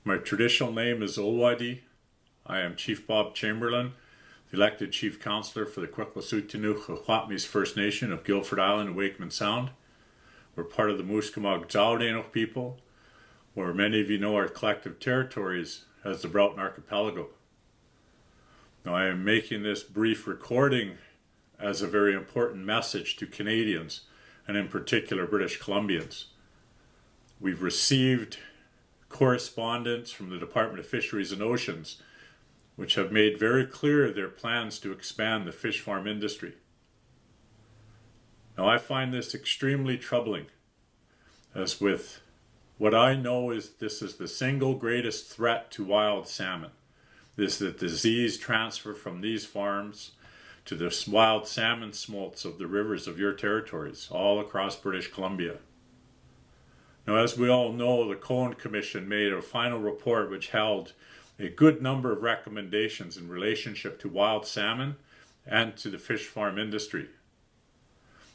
My traditional name is Olwadi. I am Chief Bob Chamberlin, the elected Chief Councillor for the Kwekwassuttinuch First Nation of Guilford Island and Wakeman Sound. We're part of the Musqueam Tz'ao'danoch people, where many of you know our collective territories as the Broughton Archipelago. Now, I am making this brief recording as a very important message to Canadians, and in particular British Columbians. We've received correspondence from the Department of Fisheries and Oceans, which have made very clear their plans to expand the fish farm industry. Now, I find this extremely troubling, as with what I know is this is the single greatest threat to wild salmon. This is the disease transfer from these farms to the wild salmon smolts of the rivers of your territories, all across British Columbia. Now, as we all know, the Cohen Commission made a final report which held a good number of recommendations in relationship to wild salmon and to the fish farm industry.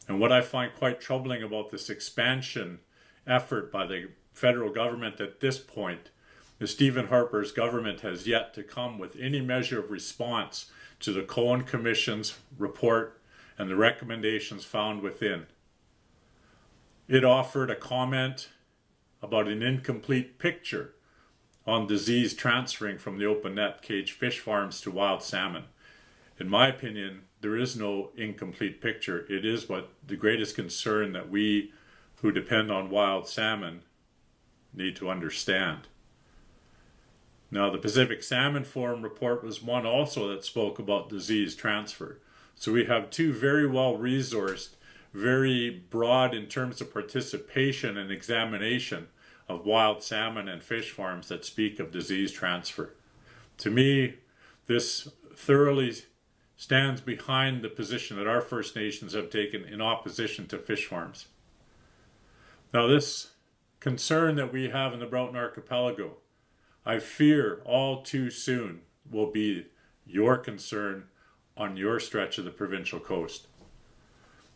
And what I find quite troubling about this expansion effort by the federal government at this point is Stephen Harper's government has yet to come with any measure of response to the Cohen Commission's report and the recommendations found within. It offered a comment about an incomplete picture on disease transferring from the open net cage fish farms to wild salmon. In my opinion, there is no incomplete picture. It is what the greatest concern that we who depend on wild salmon need to understand. Now, the Pacific Salmon Forum report was one also that spoke about disease transfer. So we have two very well-resourced, very broad in terms of participation and examination of wild salmon and fish farms that speak of disease transfer. To me, this thoroughly stands behind the position that our First Nations have taken in opposition to fish farms. Now, this concern that we have in the Broughton Archipelago, I fear all too soon will be your concern on your stretch of the provincial coast.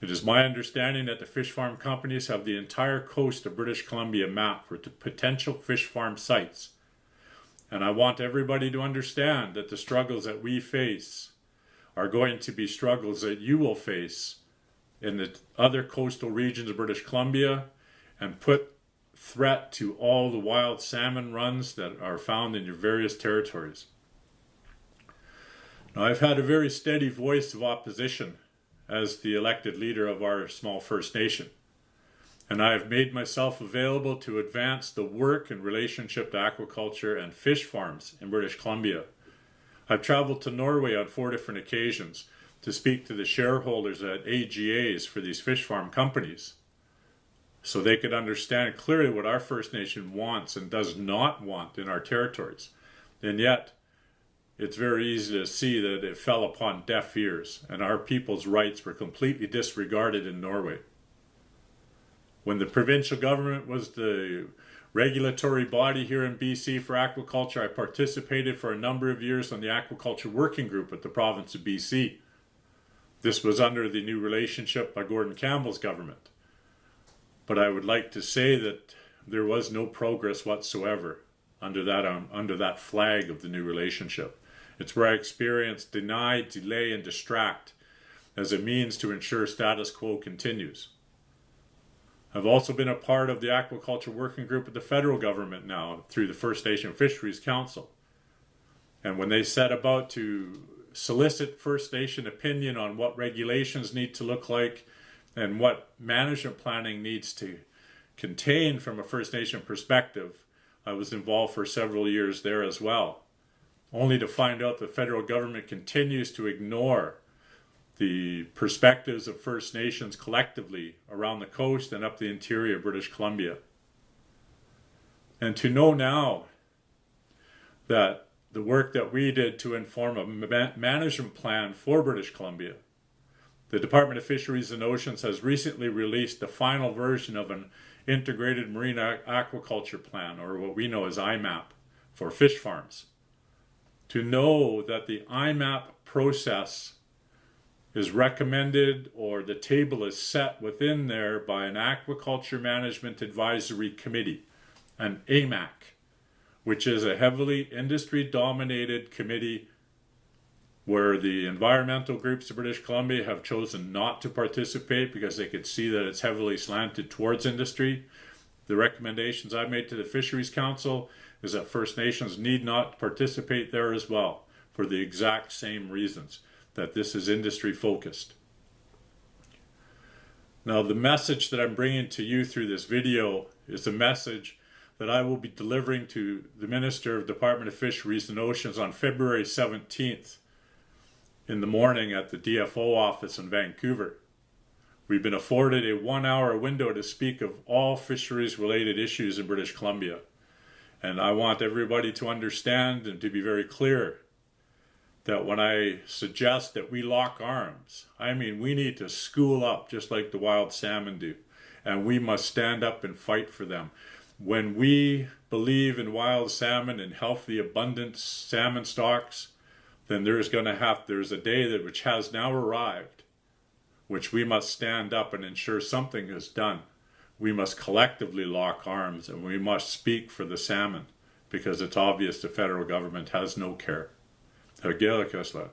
It is my understanding that the fish farm companies have the entire coast of British Columbia mapped for potential fish farm sites. And I want everybody to understand that the struggles that we face are going to be struggles that you will face in the other coastal regions of British Columbia and put threat to all the wild salmon runs that are found in your various territories. Now, I've had a very steady voice of opposition as the elected leader of our small First Nation, and I have made myself available to advance the work in relationship to aquaculture and fish farms in British Columbia. I've traveled to Norway on 4 different occasions to speak to the shareholders at AGAs for these fish farm companies, so they could understand clearly what our First Nation wants and does not want in our territories. And yet, it's very easy to see that it fell upon deaf ears, and our people's rights were completely disregarded in Norway. When the provincial government was the regulatory body here in BC for aquaculture, I participated for a number of years on the Aquaculture Working Group at the province of BC. This was under the new relationship by Gordon Campbell's government. But I would like to say that there was no progress whatsoever under that flag of the new relationship. It's where I experienced deny, delay, and distract as a means to ensure status quo continues. I've also been a part of the Aquaculture Working Group at the federal government now through the First Nation Fisheries Council. And when they set about to solicit First Nation opinion on what regulations need to look like and what management planning needs to contain from a First Nation perspective, I was involved for several years there as well, only to find out the federal government continues to ignore the perspectives of First Nations collectively around the coast and up the interior of British Columbia. And to know now that the work that we did to inform a management plan for British Columbia, the Department of Fisheries and Oceans has recently released the final version of an integrated marine aquaculture plan, or what we know as IMAP, for fish farms. To know that the IMAP process is recommended or the table is set within there by an Aquaculture Management Advisory Committee, an AMAC, which is a heavily industry-dominated committee where the environmental groups of British Columbia have chosen not to participate because they could see that it's heavily slanted towards industry. The recommendations I made to the Fisheries Council is that First Nations need not participate there as well for the exact same reasons, that this is industry focused. Now, the message that I'm bringing to you through this video is a message that I will be delivering to the Minister of Department of Fisheries and Oceans on February 17th in the morning at the DFO office in Vancouver. We've been afforded a 1-hour window to speak of all fisheries related issues in British Columbia. And I want everybody to understand and to be very clear that when I suggest that we lock arms, I mean we need to school up just like the wild salmon do. And we must stand up and fight for them. When we believe in wild salmon and healthy, abundant salmon stocks, then there's a day that which has now arrived, which we must stand up and ensure something is done. We must collectively lock arms and we must speak for the salmon because it's obvious the federal government has no care. Hagela Kasla.